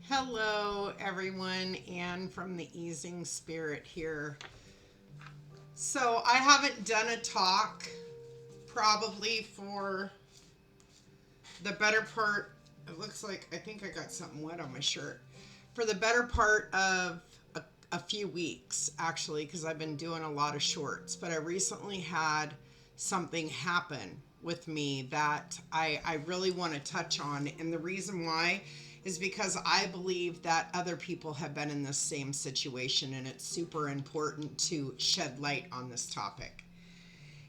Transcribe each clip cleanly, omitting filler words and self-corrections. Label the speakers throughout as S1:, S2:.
S1: Hello, everyone. Anne from the Easing Spirit here. So, I haven't done a talk probably for the better part. It looks like I think I got something wet on my shirt. For the better part of a few weeks, actually, because I've been doing a lot of shorts. But I recently had something happen with me that I really want to touch on. And the reason why is because I believe that other people have been in this same situation, and it's super important to shed light on this topic.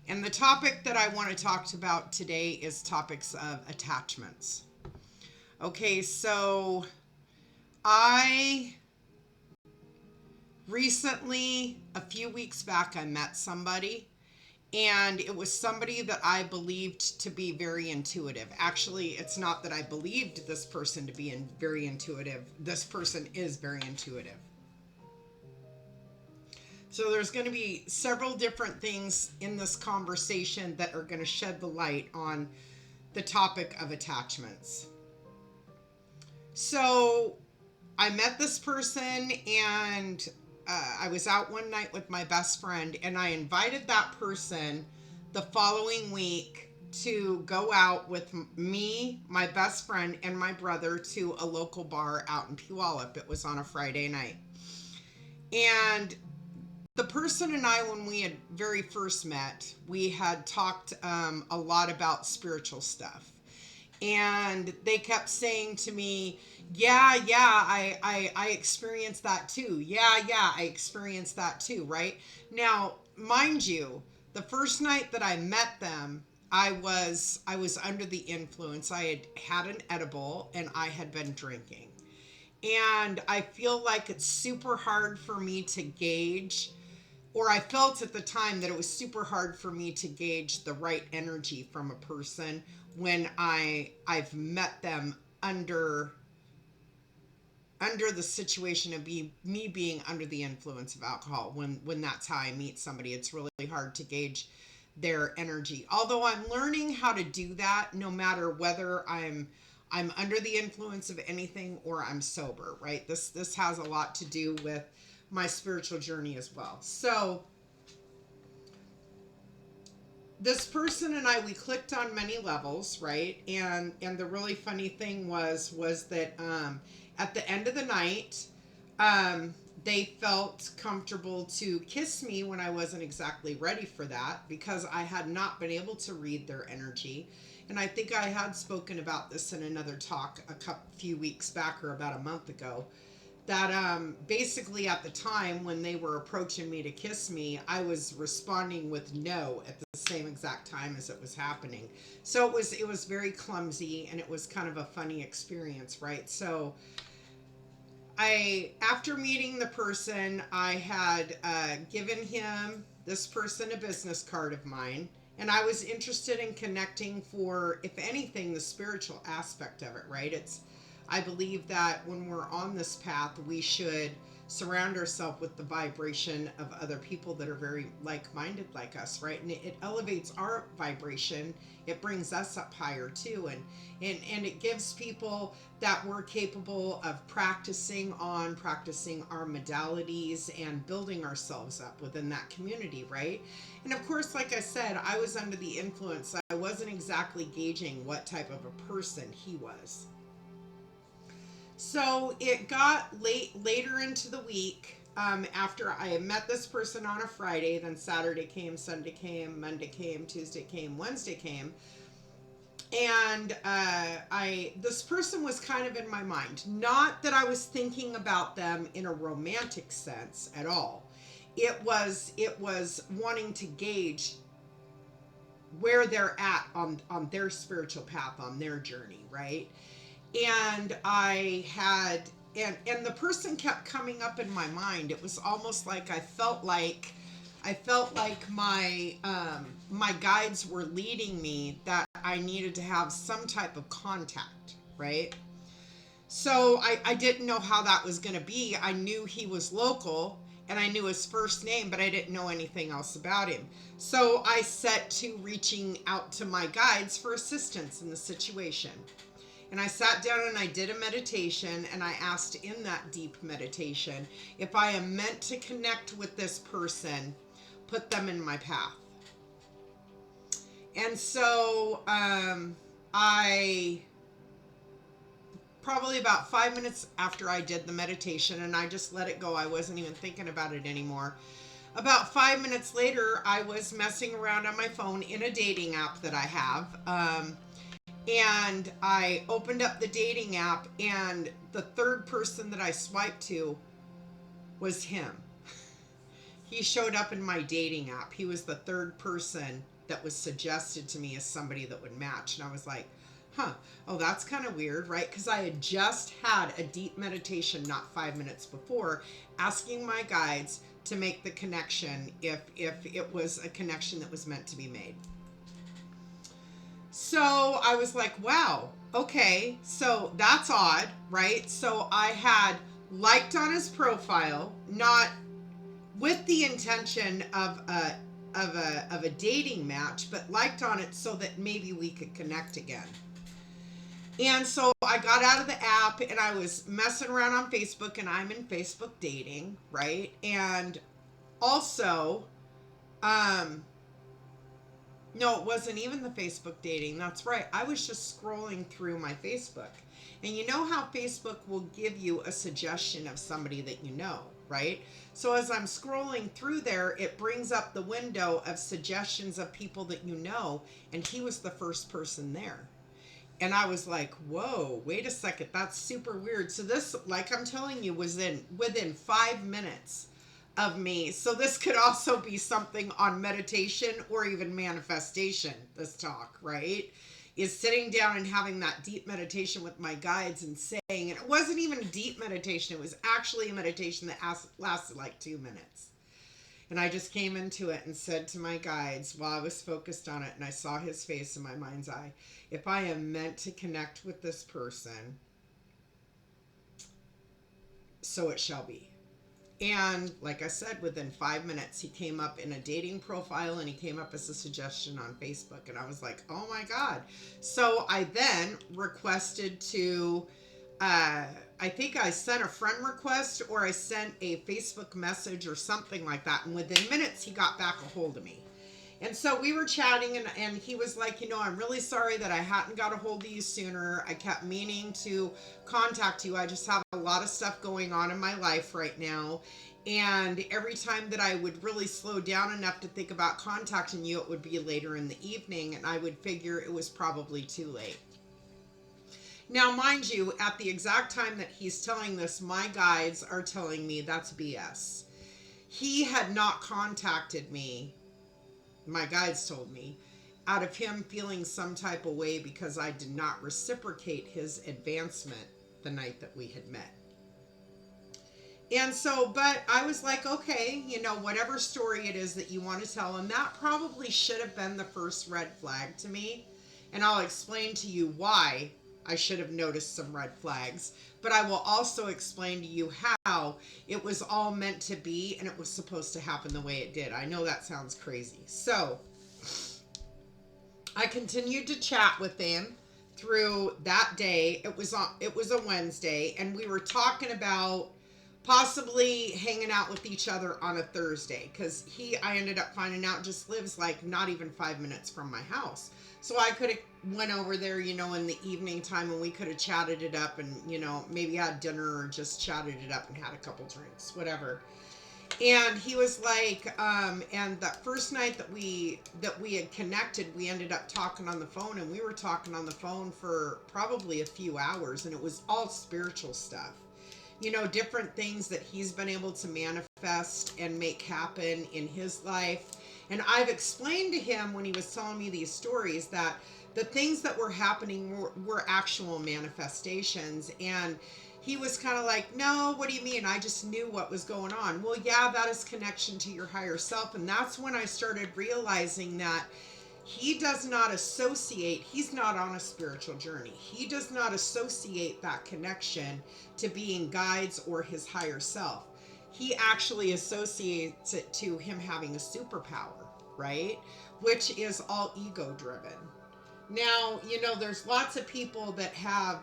S1: And the topic that I want to talk about today is topics of attachments. Okay, so I recently, a few weeks back, I met somebody, and it was somebody that I believed to be very intuitive. Actually, it's not that I believed this person to be very intuitive. This person is very intuitive. So there's going to be several different things in this conversation that are going to shed the light on the topic of attachments. So I met this person, and I was out one night with my best friend, and I invited that person the following week to go out with me, my best friend, and my brother to a local bar out in Puyallup. It was on a Friday night. And the person and I, when we had very first met, we had talked a lot about spiritual stuff. And they kept saying to me, I experienced that too. I experienced that too, right? Now, mind you, the first night that I met them, I was under the influence. I had an edible and I had been drinking. And I feel like it's super hard for me to gauge, or I felt at the time that it was super hard for me to gauge the right energy from a person when I've met them under the situation of me being under the influence of alcohol. When that's how I meet somebody, it's really hard to gauge their energy. Although I'm learning how to do that no matter whether I'm under the influence of anything or I'm sober, right? This has a lot to do with my spiritual journey as well. So this person and I, we clicked on many levels, right? And the really funny thing was that at the end of the night, they felt comfortable to kiss me when I wasn't exactly ready for that, because I had not been able to read their energy. And I think I had spoken about this in another talk few weeks back, or about a month ago, that basically at the time when they were approaching me to kiss me, I was responding with no at the same exact time as it was happening. So it was very clumsy, and it was kind of a funny experience, right? So after meeting the person, I had given this person a business card of mine, and I was interested in connecting for, if anything, the spiritual aspect of it, right? I believe that when we're on this path, we should surround ourselves with the vibration of other people that are very like-minded like us, right? And it elevates our vibration. It brings us up higher too, and it gives people that we're capable of practicing our modalities and building ourselves up within that community, right? And of course, like I said, I was under the influence. I wasn't exactly gauging what type of a person he was. So it got later into the week, after I had met this person on a Friday. Then Saturday came, Sunday came, Monday came, Tuesday came, Wednesday came. And this person was kind of in my mind. Not that I was thinking about them in a romantic sense at all. It was wanting to gauge where they're at on their spiritual path, on their journey, right? And and the person kept coming up in my mind. It was almost like I felt like my guides were leading me, that I needed to have some type of contact, right? So I didn't know how that was going to be. I knew he was local and I knew his first name, but I didn't know anything else about him. So I set to reaching out to my guides for assistance in the situation. And I sat down and I did a meditation, and I asked in that deep meditation, if I am meant to connect with this person, put them in my path. And so I, probably about 5 minutes after I did the meditation, and I just let it go, I wasn't even thinking about it anymore. About 5 minutes later, I was messing around on my phone in a dating app that I have. And I opened up the dating app, and the third person that I swiped to was him. He showed up in my dating app. He was the third person that was suggested to me as somebody that would match. And I was like, oh, that's kind of weird, right? Because I had just had a deep meditation not 5 minutes before, asking my guides to make the connection if it was a connection that was meant to be made. So I was like, wow, okay, so that's odd, right? So I had liked on his profile, not with the intention of a dating match, but liked on it so that maybe we could connect again. And so I got out of the app and I was messing around on Facebook, and I'm in Facebook dating, right? And also, no, it wasn't even the Facebook dating. That's right. I was just scrolling through my Facebook. And you know how Facebook will give you a suggestion of somebody that you know, right? So as I'm scrolling through there, it brings up the window of suggestions of people that you know, and he was the first person there. And I was like, whoa, wait a second, that's super weird. So this, like I'm telling you, was within 5 minutes of me. So this could also be something on meditation or even manifestation, this talk, right? Is sitting down and having that deep meditation with my guides and saying, and it wasn't even a deep meditation, it was actually a meditation that lasted like 2 minutes. And I just came into it and said to my guides while I was focused on it, and I saw his face in my mind's eye, if I am meant to connect with this person, so it shall be. And like I said, within 5 minutes, he came up in a dating profile, and he came up as a suggestion on Facebook. And I was like, oh my God. So I then requested to, I think I sent a friend request, or I sent a Facebook message or something like that. And within minutes, he got back a hold of me. And so we were chatting, and he was like, I'm really sorry that I hadn't got a hold of you sooner. I kept meaning to contact you. I just have a lot of stuff going on in my life right now. And every time that I would really slow down enough to think about contacting you, it would be later in the evening, and I would figure it was probably too late. Now, mind you, at the exact time that he's telling this, my guides are telling me that's BS. He had not contacted me, my guides told me, out of him feeling some type of way because I did not reciprocate his advancement the night that we had met. And so, but I was like, okay, whatever story it is that you want to tell, and that probably should have been the first red flag to me. And I'll explain to you why I should have noticed some red flags. But I will also explain to you how it was all meant to be, and it was supposed to happen the way it did. I know that sounds crazy. So I continued to chat with him through that day. It was a Wednesday, and we were talking about possibly hanging out with each other on a Thursday, because I ended up finding out, just lives like not even 5 minutes from my house. So I could have went over there, in the evening time, and we could have chatted it up, and, maybe had dinner or just chatted it up and had a couple drinks, whatever. And he was like, and that first night that we had connected, we ended up talking on the phone, and we were talking on the phone for probably a few hours, and it was all spiritual stuff. Different things that he's been able to manifest and make happen in his life. And I've explained to him when he was telling me these stories that the things that were happening were actual manifestations. And he was kind of like, no, what do you mean? I just knew what was going on. Well, yeah, that is connection to your higher self. And that's when I started realizing that he does not associate, he's not on a spiritual journey. He does not associate that connection to being guides or his higher self. He actually associates it to him having a superpower, right? Which is all ego driven. Now, there's lots of people that have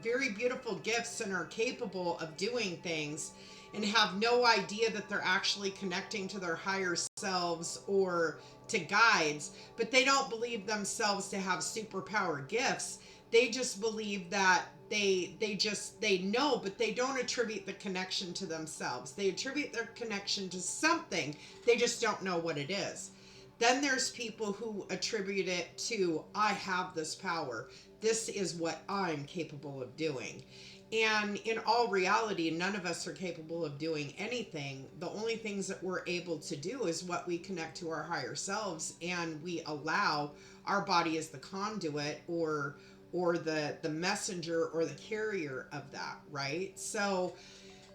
S1: very beautiful gifts and are capable of doing things and have no idea that they're actually connecting to their higher selves or to guides, but they don't believe themselves to have superpower gifts. They just believe that they know, but they don't attribute the connection to themselves. They attribute their connection to something. They just don't know what it is. Then there's people who attribute it to, I have this power. This is what I'm capable of doing. And in all reality, none of us are capable of doing anything. The only things that we're able to do is what we connect to our higher selves, and we allow our body as the conduit or the messenger or the carrier of that, right? So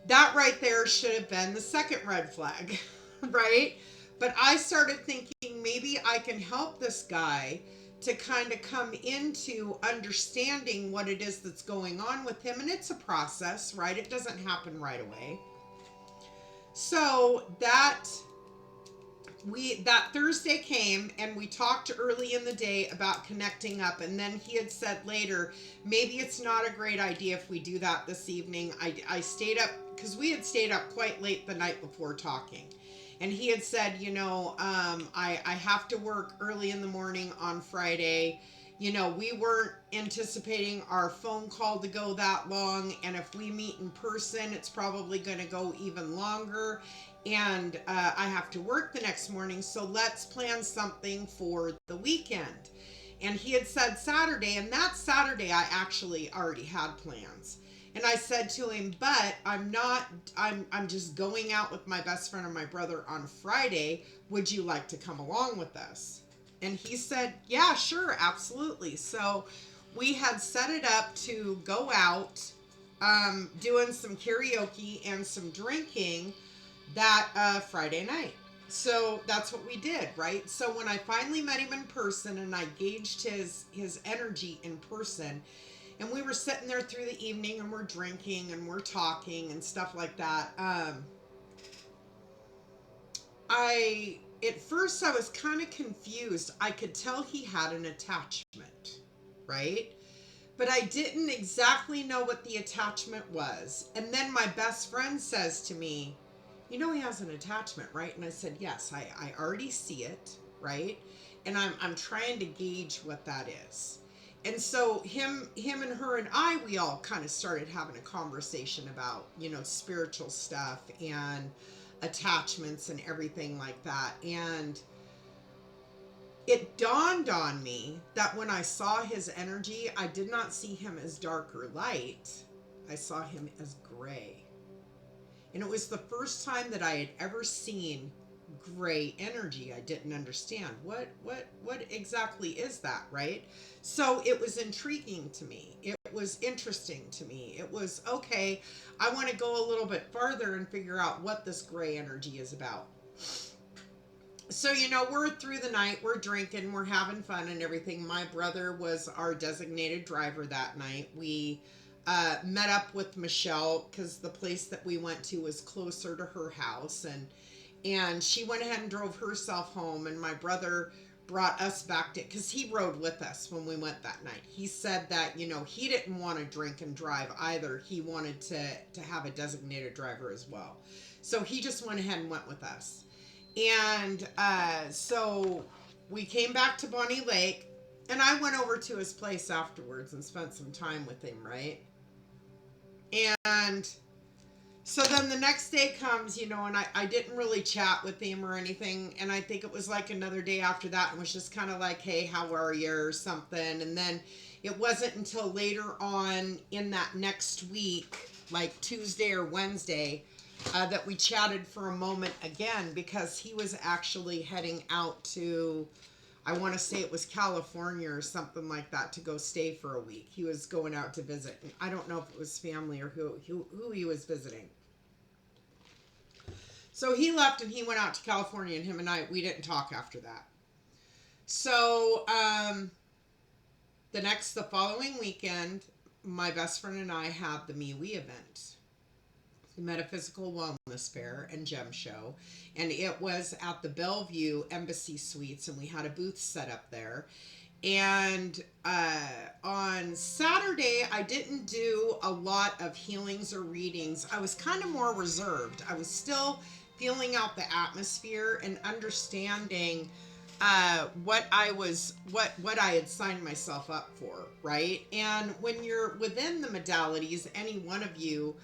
S1: that right there should have been the second red flag, right? But I started thinking maybe I can help this guy to kind of come into understanding what it is that's going on with him. And it's a process, right? It doesn't happen right away. So that Thursday came and we talked early in the day about connecting up, and then he had said later, maybe it's not a great idea if we do that this evening. I stayed up because we had stayed up quite late the night before talking, and he had said, I have to work early in the morning on Friday. We weren't anticipating our phone call to go that long, and if we meet in person, it's probably going to go even longer. And I have to work the next morning, so let's plan something for the weekend. And he had said Saturday, and that Saturday I actually already had plans. And I said to him, but I'm just going out with my best friend and my brother on Friday. Would you like to come along with us? And he said, yeah, sure, absolutely. So we had set it up to go out, doing some karaoke and some drinking that Friday night. So that's what we did, right? So when I finally met him in person and I gauged his energy in person, and we were sitting there through the evening and we're drinking and we're talking and stuff like that. I at first I was kind of confused. I could tell he had an attachment, right? But I didn't exactly know what the attachment was. And then my best friend says to me, he has an attachment, right? And I said, yes, I already see it, right? And I'm trying to gauge what that is. And so him and her and we all kind of started having a conversation about, spiritual stuff and attachments and everything like that. And it dawned on me that when I saw his energy, I did not see him as dark or light. I saw him as gray. And it was the first time that I had ever seen gray energy. I didn't understand what exactly is that, right? So it was intriguing to me. It was interesting to me. It was okay. I want to go a little bit farther and figure out what this gray energy is about. So, we're through the night, we're drinking, we're having fun and everything. My brother was our designated driver that night. We met up with Michelle because the place that we went to was closer to her house, and she went ahead and drove herself home, and my brother brought us back to, because he rode with us when we went that night. He said that, he didn't want to drink and drive either. He wanted to have a designated driver as well. So he just went ahead and went with us. And so we came back to Bonnie Lake, and I went over to his place afterwards and spent some time with him, right? And so then the next day comes, and I didn't really chat with him or anything. And I think it was like another day after that and was just kind of like, hey, how are you or something. And then it wasn't until later on in that next week, like Tuesday or Wednesday, that we chatted for a moment again, because he was actually heading out to, I want to say it was California or something like that, to go stay for a week. He was going out to visit. And I don't know if it was family or who he was visiting. So he left and he went out to California, and him and we didn't talk after that. So the following weekend, my best friend and I had the MeWe event, the Metaphysical Wellness Fair and Gem Show, and it was at the Bellevue Embassy Suites, and we had a booth set up there. And on Saturday, I didn't do a lot of healings or readings. I was kind of more reserved. I was still feeling out the atmosphere and understanding what I had signed myself up for, right? And when you're within the modalities, any one of you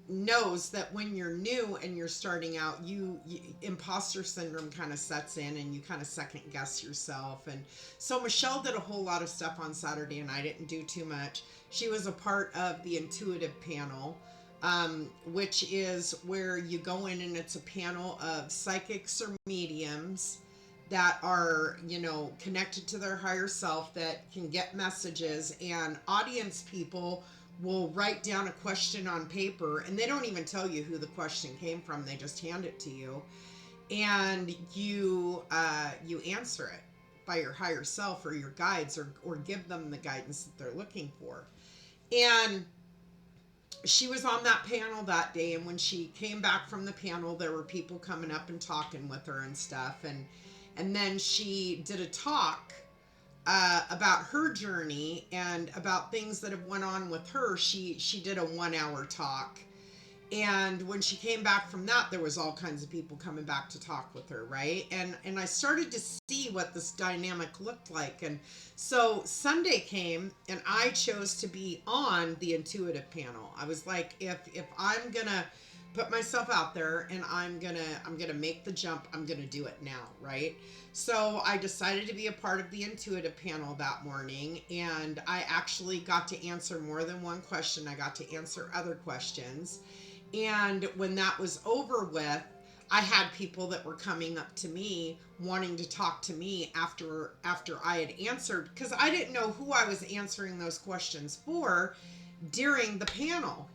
S1: knows that when you're new and you're starting out, you imposter syndrome kind of sets in and you kind of second guess yourself. And so Michelle did a whole lot of stuff on Saturday and I didn't do too much. She was a part of the intuitive panel, which is where you go in and it's a panel of psychics or mediums that are, connected to their higher self that can get messages, and audience people will write down a question on paper and they don't even tell you who the question came from. They just hand it to you and you answer it by your higher self or your guides, or give them the guidance that they're looking for. And she was on that panel that day, and when she came back from the panel there were people coming up and talking with her and stuff, and then she did a talk about her journey and about things that have went on with her. She did a 1 hour talk, and when she came back from that, there was all kinds of people coming back to talk with her, right? And I started to see what this dynamic looked like. And so Sunday came and I chose to be on the intuitive panel. I was like, if I'm gonna put myself out there and I'm gonna make the jump, I'm gonna do it now, right? So I decided to be a part of the intuitive panel that morning, and I actually got to answer more than one question. I got to answer other questions. And when that was over with, I had people that were coming up to me wanting to talk to me after I had answered, because I didn't know who I was answering those questions for during the panel.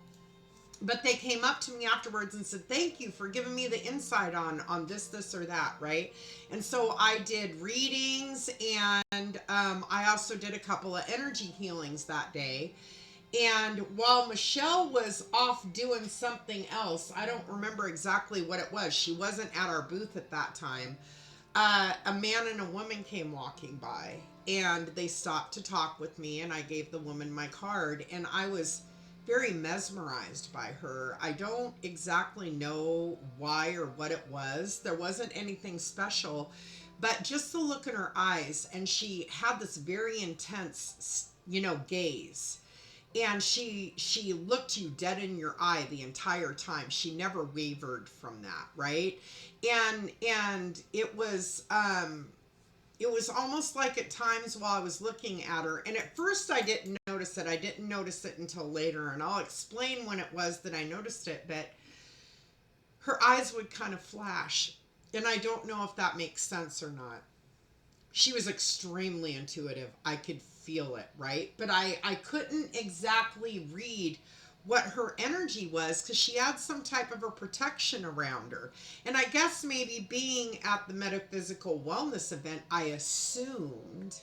S1: But they came up to me afterwards and said, thank you for giving me the insight on this or that, right? And so I did readings, and I also did a couple of energy healings that day. And while Michelle was off doing something else, I don't remember exactly what it was. She wasn't at our booth at that time. A man and a woman came walking by, and they stopped to talk with me, and I gave the woman my card, and I was very mesmerized by her. I don't exactly know why or what it was. There wasn't anything special, but just the look in her eyes, and she had this very intense, gaze. And she looked you dead in your eye the entire time. She never wavered from that, right? And it was almost like at times while I was looking at her, and at first I didn't notice it. I didn't notice it until later, and I'll explain when it was that I noticed it, but her eyes would kind of flash, and I don't know if that makes sense or not. She was extremely intuitive. I could feel it, right? But I couldn't exactly read what her energy was, because she had some type of a protection around her. And I guess maybe being at the metaphysical wellness event, I assumed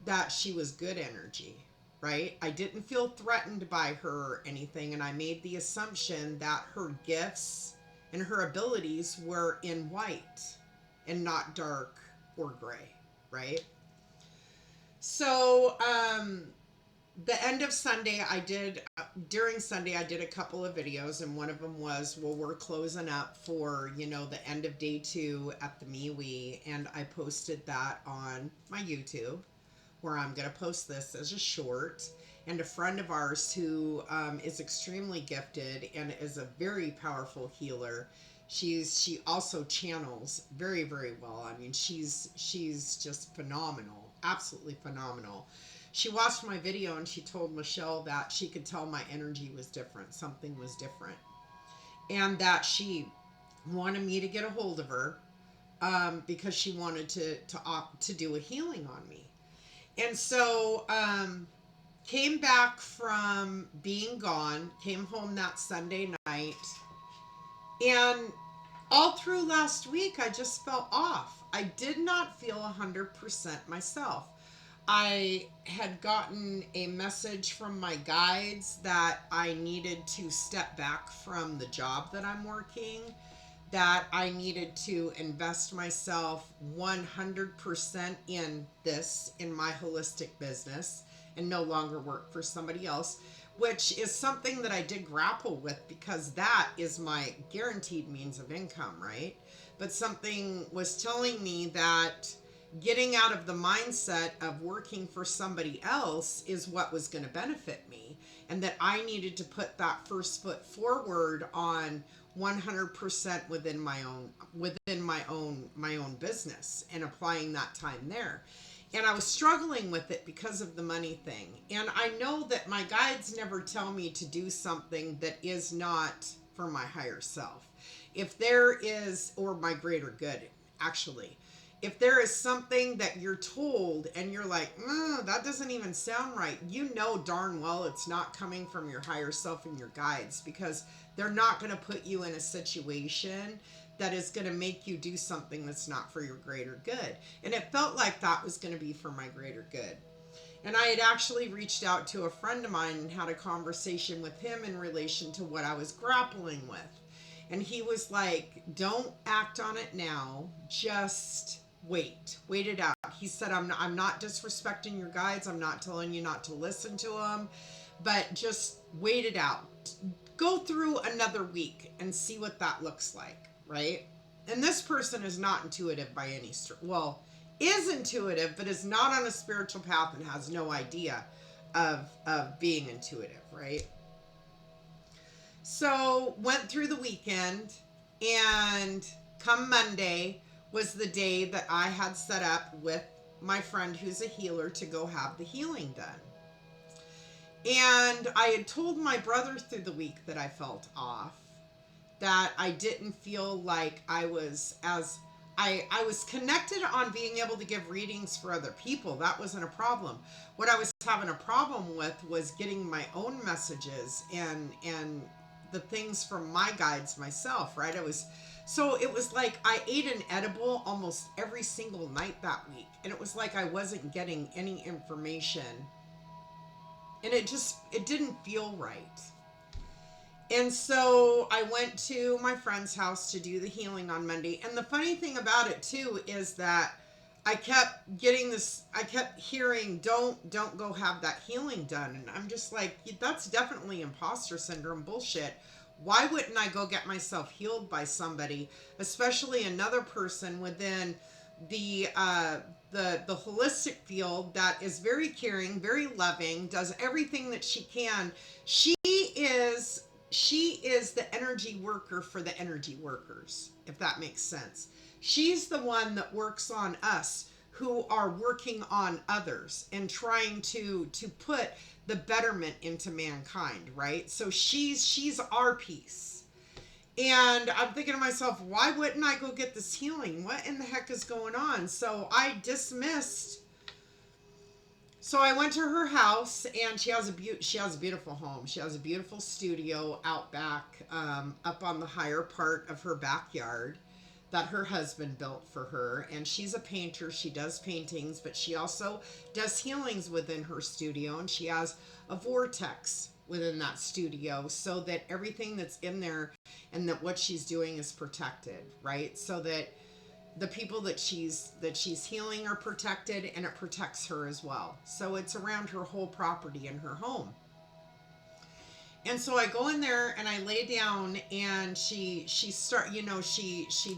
S1: that she was good energy, right? I didn't feel threatened by her or anything, and I made the assumption that her gifts and her abilities were in white and not dark or gray, right? So, the end of Sunday, during Sunday, I did a couple of videos, and one of them was, well, we're closing up for, the end of day 2 at the MeWe, and I posted that on my YouTube, where I'm going to post this as a short. And a friend of ours who is extremely gifted and is a very powerful healer. She also channels very, very well. I mean, she's just phenomenal, absolutely phenomenal. She watched my video and she told Michelle that she could tell my energy was different, something was different, and that she wanted me to get a hold of her, because she wanted to do a healing on me. And so came back from being gone, came home that Sunday night, and all through last week I just felt off. I did not feel 100% myself. I had gotten a message from my guides that I needed to step back from the job that I'm working, that I needed to invest myself 100% in this, in my holistic business, and no longer work for somebody else, which is something that I did grapple with because that is my guaranteed means of income, right? But something was telling me that getting out of the mindset of working for somebody else is what was going to benefit me, and that I needed to put that first foot forward on 100% within my own business and applying that time there. And I was struggling with it because of the money thing. And I know that my guides never tell me to do something that is not for my higher self. If there is, or my greater good, actually, if there is something that you're told and you're like, that doesn't even sound right, you know darn well it's not coming from your higher self and your guides, because they're not going to put you in a situation that is going to make you do something that's not for your greater good. And it felt like that was going to be for my greater good. And I had actually reached out to a friend of mine and had a conversation with him in relation to what I was grappling with. And he was like, don't act on it now. Just wait it out. He said, I'm not disrespecting your guides. I'm not telling you not to listen to them, but just wait it out. Go through another week and see what that looks like, right? And this person is not intuitive by any stretch. Well, is intuitive, but is not on a spiritual path and has no idea of being intuitive, right? So went through the weekend, and come Monday was the day that I had set up with my friend who's a healer to go have the healing done. And I had told my brother through the week that I felt off, that I didn't feel like I was I was connected on being able to give readings for other people. That wasn't a problem. What I was having a problem with was getting my own messages and the things from my guides myself, right? So it was like I ate an edible almost every single night that week. And it was like I wasn't getting any information. And it didn't feel right. And so I went to my friend's house to do the healing on Monday. And the funny thing about it too is that I kept hearing, don't go have that healing done. And I'm just like, that's definitely imposter syndrome bullshit. Why wouldn't I go get myself healed by somebody, especially another person within the holistic field that is very caring, very loving, does everything that she can. She is the energy worker for the energy workers, if that makes sense. She's the one that works on us who are working on others and trying to put the betterment into mankind, right? So she's our piece. And I'm thinking to myself, why wouldn't I go get this healing? What in the heck is going on? So I went to her house, and she has a beautiful home. She has a beautiful studio out back, up on the higher part of her backyard that her husband built for her. And she's a painter. She does paintings, but she also does healings within her studio. And she has a vortex within that studio so that everything that's in there and that what she's doing is protected, right? So that the people that she's healing are protected, and it protects her as well. So it's around her whole property and her home. And so I go in there and I lay down, and she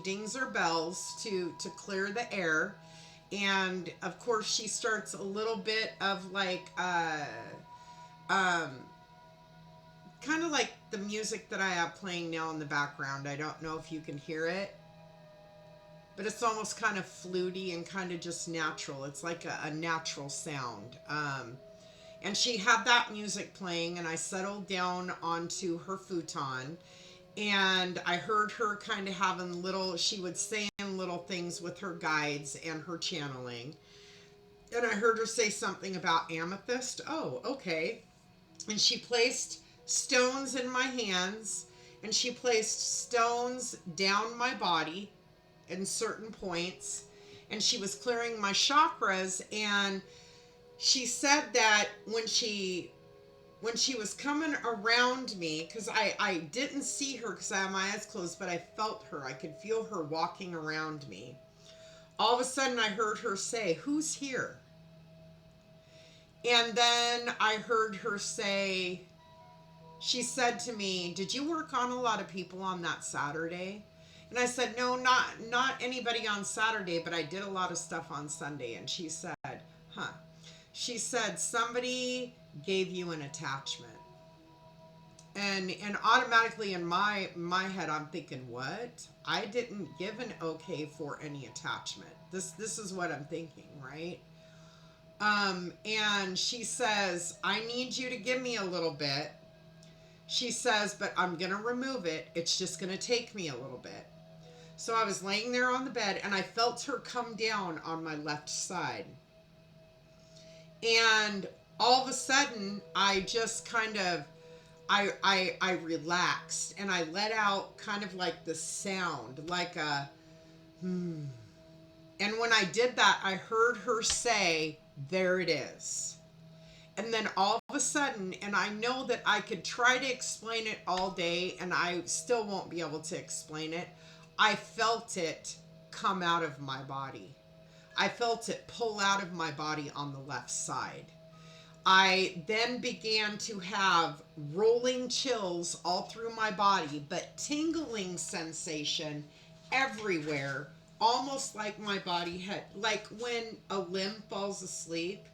S1: dings her bells to clear the air. And of course she starts a little bit of like kind of like the music that I have playing now in the background. I don't know if you can hear it, but it's almost kind of fluty and kind of just natural. It's like a natural sound. And she had that music playing, and I settled down onto her futon, and I heard her kind of having she would say little things with her guides and her channeling. And I heard her say something about amethyst. Oh, okay. And she placed stones in my hands, and she placed stones down my body in certain points, and she was clearing my chakras. And she said that when she when she was coming around me, because I didn't see her because I had my eyes closed, but I felt her. I could feel her walking around me. All of a sudden, I heard her say, "Who's here?" And then I heard her say, she said to me, "Did you work on a lot of people on that Saturday?" And I said, "No, not anybody on Saturday, but I did a lot of stuff on Sunday." And she said, "Huh." She said, "Somebody gave you an attachment." And automatically in my head I'm thinking, "What? I didn't give an okay for any attachment." This is what I'm thinking, right? And she says, "I need you to give me a little bit." She says, "But I'm going to remove it. It's just going to take me a little bit." So I was laying there on the bed and I felt her come down on my left side. And all of a sudden, I just kind of, I relaxed and I let out kind of like the sound, like a, hmm. And when I did that, I heard her say, "There it is." And then all of a sudden, and I know that I could try to explain it all day and I still won't be able to explain it. I felt it come out of my body. I felt it pull out of my body on the left side. I then began to have rolling chills all through my body, but tingling sensation everywhere, almost like my body had, like when a limb falls asleep.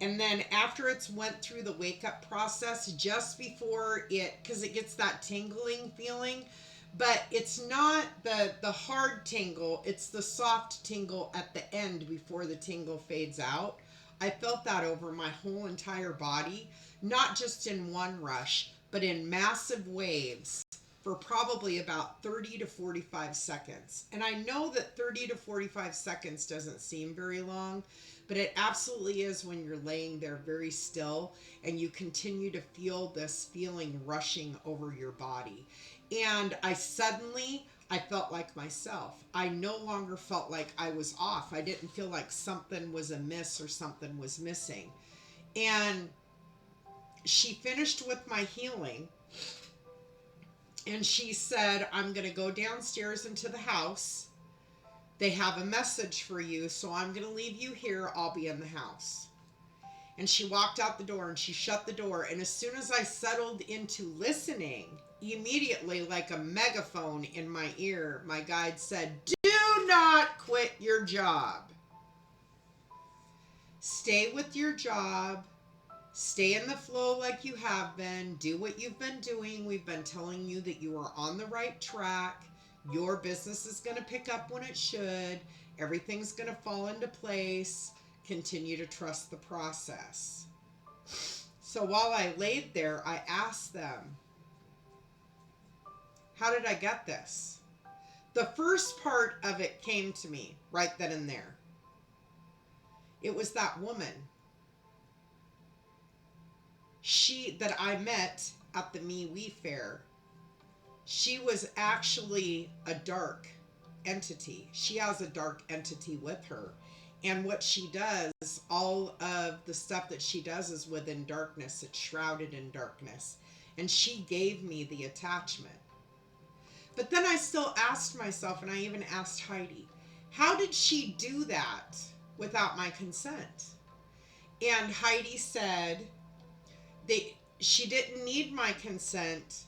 S1: And then after it's went through the wake up process, just before it, because it gets that tingling feeling, but it's not the hard tingle, it's the soft tingle at the end before the tingle fades out. I felt that over my whole entire body, not just in one rush, but in massive waves for probably about 30 to 45 seconds. And I know that 30 to 45 seconds doesn't seem very long, but it absolutely is when you're laying there very still and you continue to feel this feeling rushing over your body. And I felt like myself. I no longer felt like I was off. I didn't feel like something was amiss or something was missing. And she finished with my healing and she said, "I'm going to go downstairs into the house. They have a message for you, so I'm going to leave you here. I'll be in the house." And she walked out the door and she shut the door. And as soon as I settled into listening, immediately, like a megaphone in my ear, my guide said, "Do not quit your job. Stay with your job. Stay in the flow like you have been. Do what you've been doing. We've been telling you that you are on the right track. Your business is going to pick up when it should. Everything's going to fall into place. Continue to trust the process." So while I laid there, I asked them, "How did I get this?" The first part of it came to me right then and there. It was that woman. She that I met at the MeWe fair. She was actually a dark entity. She has a dark entity with her. And what she does, all of the stuff that she does is within darkness. It's shrouded in darkness. And she gave me the attachment. But then I still asked myself, and I even asked Heidi, how did she do that without my consent? And Heidi said she didn't need my consent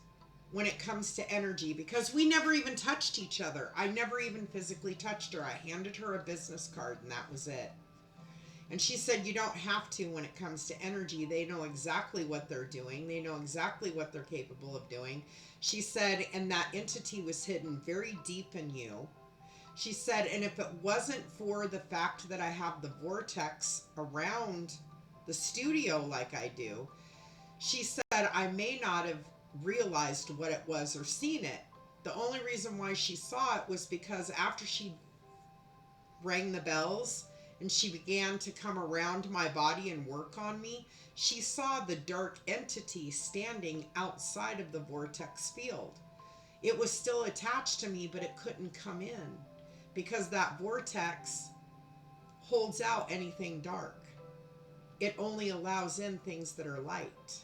S1: when it comes to energy because we never even touched each other. I never even physically touched her. I handed her a business card and that was it. And she said, "You don't have to when it comes to energy. They know exactly what they're doing. They know exactly what they're capable of doing." She said, "And that entity was hidden very deep in you." She said, "And if it wasn't for the fact that I have the vortex around the studio like I do," she said, "I may not have realized what it was or seen it." The only reason why she saw it was because after she rang the bells and she began to come around my body and work on me, she saw the dark entity standing outside of the vortex field. It was still attached to me, but it couldn't come in because that vortex holds out anything dark. It only allows in things that are light.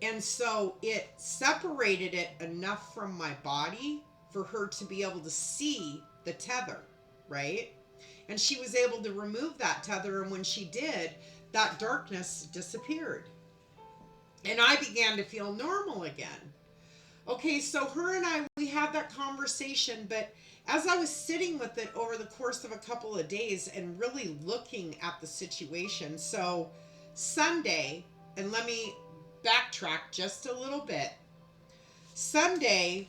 S1: And so it separated it enough from my body for her to be able to see the tether, right? And she was able to remove that tether. And when she did, that darkness disappeared. And I began to feel normal again. Okay, so her and I, we had that conversation, but as I was sitting with it over the course of a couple of days and really looking at the situation, so Sunday, and let me backtrack just a little bit. Sunday,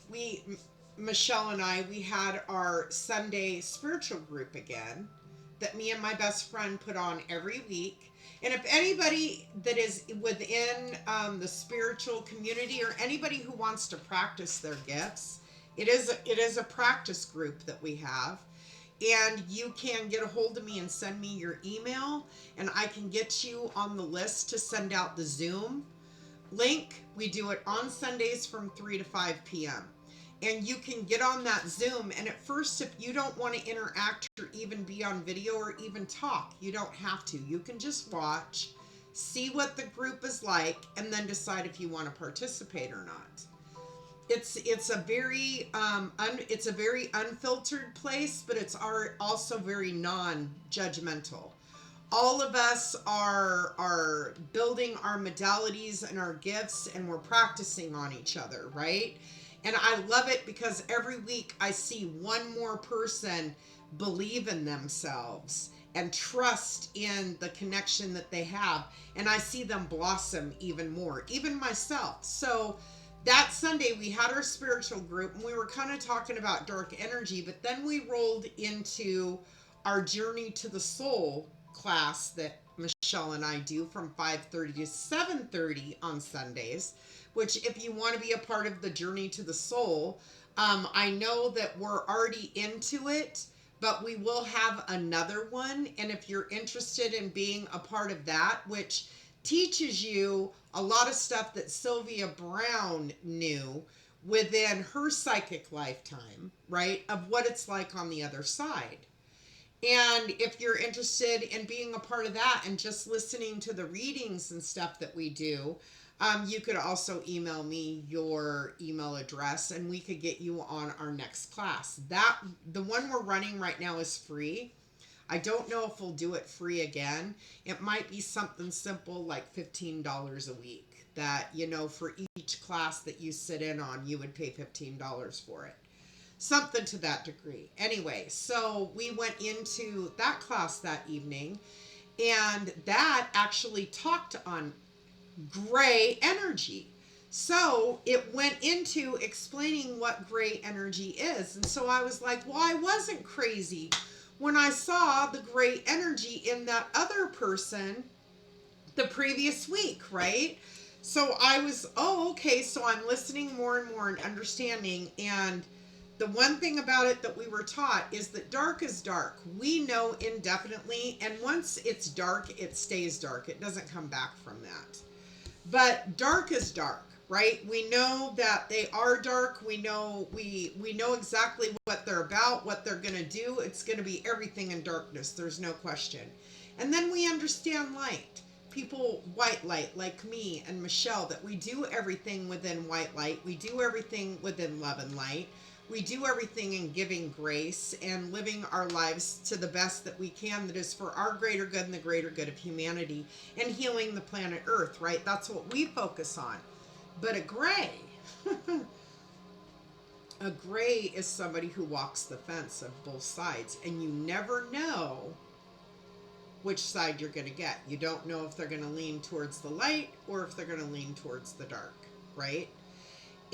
S1: Michelle and I, we had our Sunday spiritual group again that me and my best friend put on every week. And if anybody that is within the spiritual community or anybody who wants to practice their gifts, it is a practice group that we have. And you can get a hold of me and send me your email, and I can get you on the list to send out the Zoom link. We do it on Sundays from 3 to 5 p.m. And you can get on that Zoom. And at first, if you don't want to interact or even be on video or even talk, you don't have to. You can just watch, see what the group is like, and then decide if you want to participate or not. It's a very it's a very unfiltered place, but it's also very non-judgmental. All of us are building our modalities and our gifts, and we're practicing on each other, right? And I love it because every week I see one more person believe in themselves and trust in the connection that they have, and I see them blossom even more, even myself. So that Sunday we had our spiritual group, and we were kind of talking about dark energy, but then we rolled into our Journey to the Soul class that Michelle and I do from 5:30 to 7:30 on Sundays, which if you want to be a part of the Journey to the Soul, I know that we're already into it, but we will have another one. And if you're interested in being a part of that, which teaches you a lot of stuff that Sylvia Brown knew within her psychic lifetime, right, of what it's like on the other side. And if you're interested in being a part of that and just listening to the readings and stuff that we do, you could also email me your email address and we could get you on our next class. The one we're running right now is free. I don't know if we'll do it free again. It might be something simple like $15 a week that, for each class that you sit in on, you would pay $15 for it. Something to that degree. Anyway, so we went into that class that evening, and that actually talked on gray energy. So it went into explaining what gray energy is. And so I was like, well, I wasn't crazy when I saw the gray energy in that other person the previous week, right? So I was, okay, so I'm listening more and more and understanding. And the one thing about it that we were taught is that dark is dark. We know indefinitely, and once it's dark, it stays dark. It doesn't come back from that. But dark is dark, right? We know that they are dark. We know exactly what they're about, what they're going to do. It's going to be everything in darkness. There's no question. And then we understand light. People, white light, like me and Michelle, that we do everything within white light. We do everything within love and light. We do everything in giving grace and living our lives to the best that we can, that is for our greater good and the greater good of humanity and healing the planet Earth, right? That's what we focus on. But a gray, a gray is somebody who walks the fence of both sides, and you never know which side you're going to get. You don't know if they're going to lean towards the light or if they're going to lean towards the dark, right?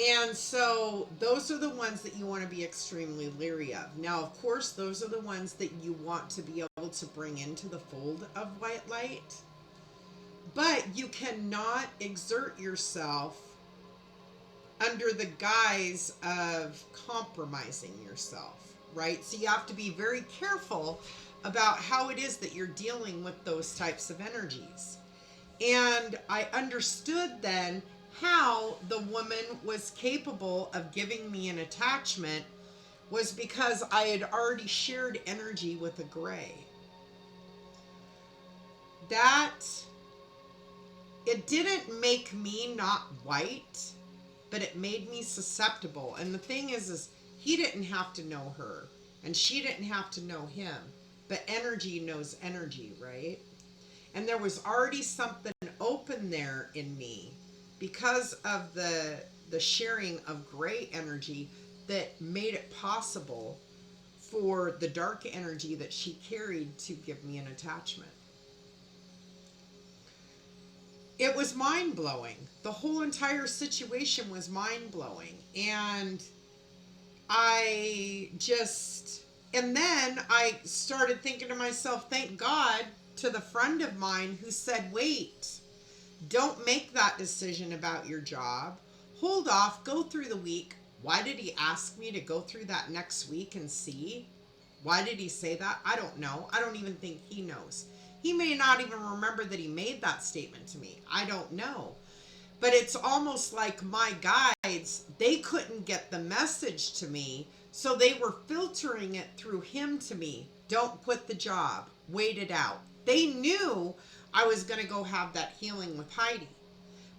S1: And so those are the ones that you want to be extremely leery of. Now, of course, those are the ones that you want to be able to bring into the fold of white light. But you cannot exert yourself under the guise of compromising yourself, right? So you have to be very careful about how it is that you're dealing with those types of energies. And I understood then how the woman was capable of giving me an attachment was because I had already shared energy with a gray. That it didn't make me not white, but it made me susceptible. And the thing is he didn't have to know her, and she didn't have to know him. But energy knows energy, right? And there was already something open there in me because of the sharing of gray energy that made it possible for the dark energy that she carried to give me an attachment. It was mind blowing. The whole entire situation was mind blowing. And I just, and then I started thinking to myself, thank God to the friend of mine who said, wait, don't make that decision about your job. Hold off, go through the week. Why did he ask me to go through that next week and see? Why did he say that? I don't know. I don't even think he knows. He may not even remember that he made that statement to me. I don't know. But it's almost like my guides, they couldn't get the message to me, so they were filtering it through him to me. Don't quit the job. Wait it out. They knew I was going to go have that healing with Heidi.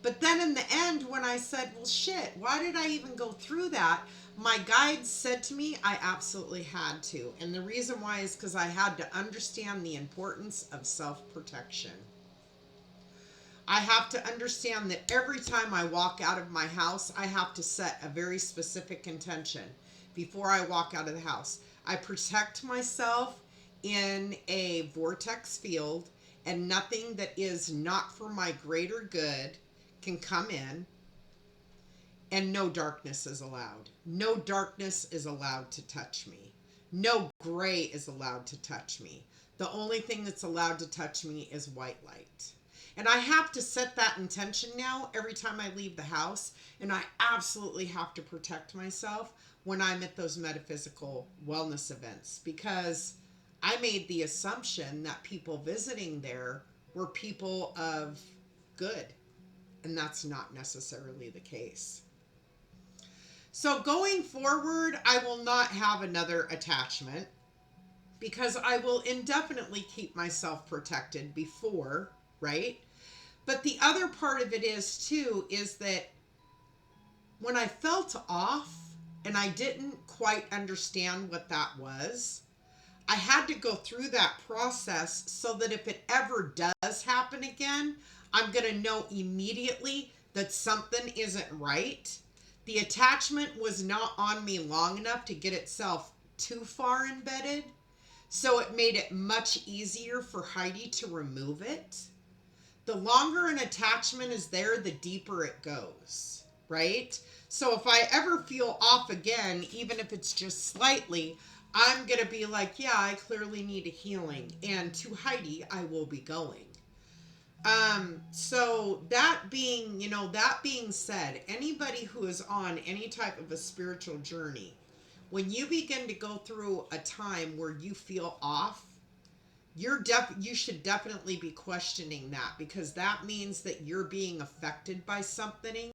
S1: But then in the end, when I said, well, shit, why did I even go through that? My guides said to me, I absolutely had to. And the reason why is because I had to understand the importance of self-protection. I have to understand that every time I walk out of my house, I have to set a very specific intention before I walk out of the house. I protect myself in a vortex field, and nothing that is not for my greater good can come in, and no darkness is allowed. No darkness is allowed to touch me. No gray is allowed to touch me. The only thing that's allowed to touch me is white light. And I have to set that intention now every time I leave the house. And I absolutely have to protect myself when I'm at those metaphysical wellness events, because I made the assumption that people visiting there were people of good. And that's not necessarily the case. So going forward, I will not have another attachment because I will indefinitely keep myself protected before, right? But the other part of it is too, is that when I felt off and I didn't quite understand what that was, I had to go through that process so that if it ever does happen again, I'm going to know immediately that something isn't right. The attachment was not on me long enough to get itself too far embedded, so it made it much easier for Heidi to remove it. The longer an attachment is there, the deeper it goes, right? So if I ever feel off again, even if it's just slightly, I'm going to be like, yeah, I clearly need a healing. And to Heidi, I will be going. So that being, that being said, anybody who is on any type of a spiritual journey, when you begin to go through a time where you feel off, you should definitely be questioning that, because that means that you're being affected by something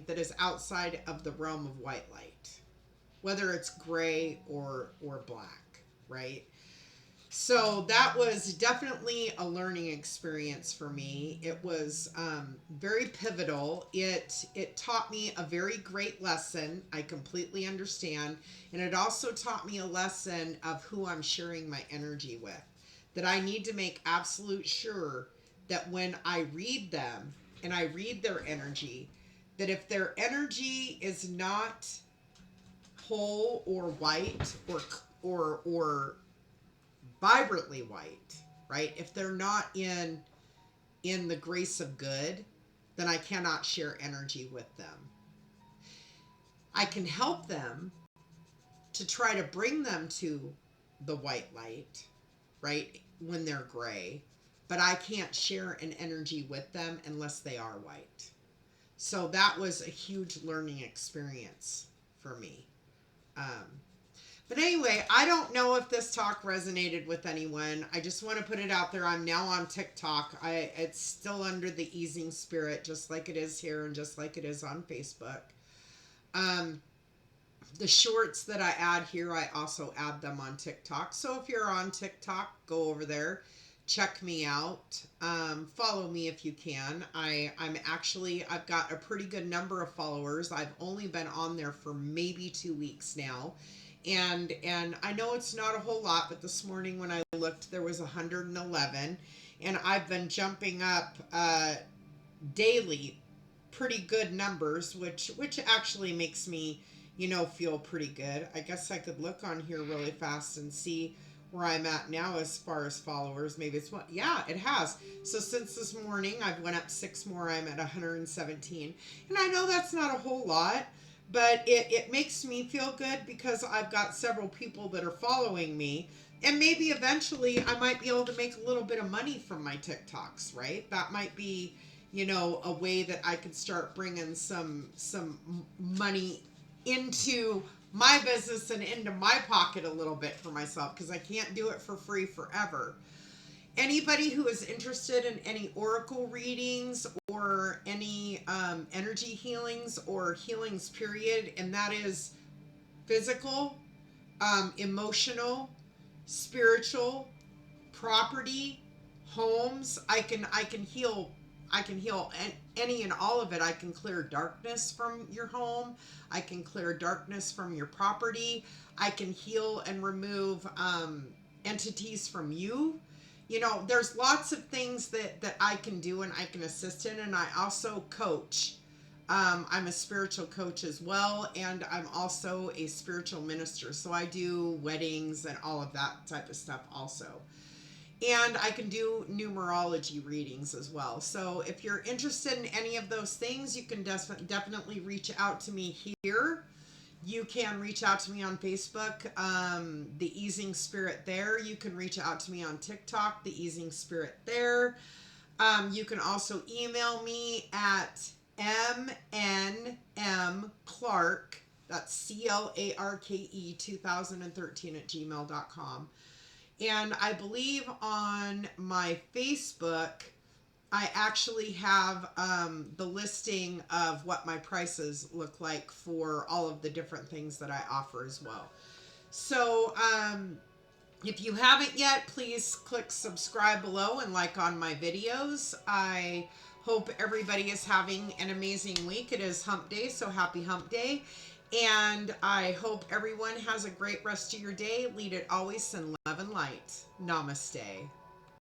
S1: that is outside of the realm of white light, whether it's gray or black, right? So that was definitely a learning experience for me. It was very pivotal. It taught me a very great lesson. I completely understand. And it also taught me a lesson of who I'm sharing my energy with. That I need to make absolute sure that when I read them and I read their energy, that if their energy is not whole or white or vibrantly white, right? If they're not in the grace of good, then I cannot share energy with them. I can help them to try to bring them to the white light, right? When they're gray, but I can't share an energy with them unless they are white. So that was a huge learning experience for me. But anyway, I don't know if this talk resonated with anyone. I just want to put it out there. I'm now on TikTok. It's still under the Easing Spirit, just like it is here and just like it is on Facebook. The shorts that I add here, I also add them on TikTok. So if you're on TikTok, go over there. check me out. Follow me if you can. I've got a pretty good number of followers. I've only been on there for maybe 2 weeks now. And I know it's not a whole lot, but this morning when I looked, there was 111, and I've been jumping up daily, pretty good numbers, which actually makes me, feel pretty good. I guess I could look on here really fast and see where I'm at now as far as followers. Maybe it's what, yeah, it has. So since this morning, I've went up 6 more. I'm at 117, and I know that's not a whole lot, but it makes me feel good because I've got several people that are following me, and maybe eventually I might be able to make a little bit of money from my TikToks, right? That might be, a way that I could start bringing some money into my business and into my pocket a little bit for myself, because I can't do it for free forever. Anybody who is interested in any oracle readings or any energy healings or healings period, and that is physical, emotional, spiritual, property, homes, I can heal any and all of it. I can clear darkness from your home. I can clear darkness from your property. I can heal and remove entities from you. There's lots of things that I can do and I can assist in, and I also coach. I'm a spiritual coach as well, and I'm also a spiritual minister. So I do weddings and all of that type of stuff also. And I can do numerology readings as well. So if you're interested in any of those things, you can definitely reach out to me here. You can reach out to me on Facebook, The Easing Spirit there. You can reach out to me on TikTok, The Easing Spirit there. You can also email me at mnmclarke, that's CLARKE 2013 at gmail.com. And I believe on my Facebook, I actually have the listing of what my prices look like for all of the different things that I offer as well. So if you haven't yet, please click subscribe below and like on my videos. I hope everybody is having an amazing week. It is hump day, so happy hump day. And I hope everyone has a great rest of your day. Lead it always in love and light. Namaste.